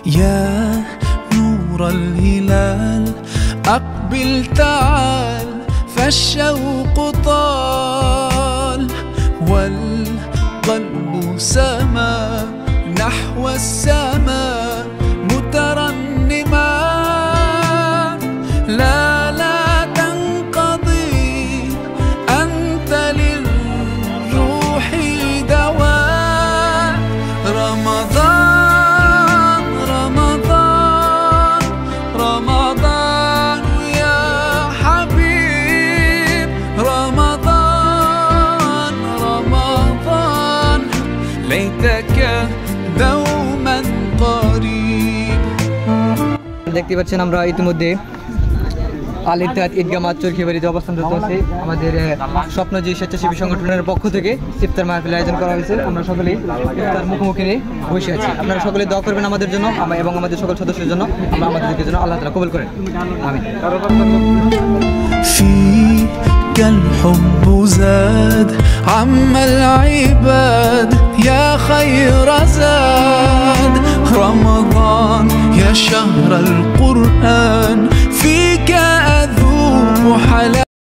يا نور الهلال أقبل تعال، فالشوق طال والقلب سما نحو السماء مترنما. لا تنقضي، أنت للروح دواء. رمضان رمضان رمضان يا حبيب، رمضان رمضان ليتك دوما قريب। দেখতে পাচ্ছেন আমরা ইতিমধ্যে আল ইত্তেহাদ ঈদগাহ মাঠ চরকিবাড়িতে অবস্থান করতে আমাদের স্বপ্নজী স্বেচ্ছাসেবী সংগঠনের পক্ষ থেকে ইফতার মাহফিল আয়োজন করা হয়েছে। আমরা সকলেই ইফতার মুখোমুখি নিয়ে বসে আছি। আপনারা সকলে দোয়া করবেন আমাদের জন্য এবং আমাদের সকল সদস্যের জন্য, আমাদেরকে জন্য আল্লাহ তাআলা কবুল করেন, আমিন। فيك الحب زاد عم العباد يا خير زاد. رمضان يا شهر القرآن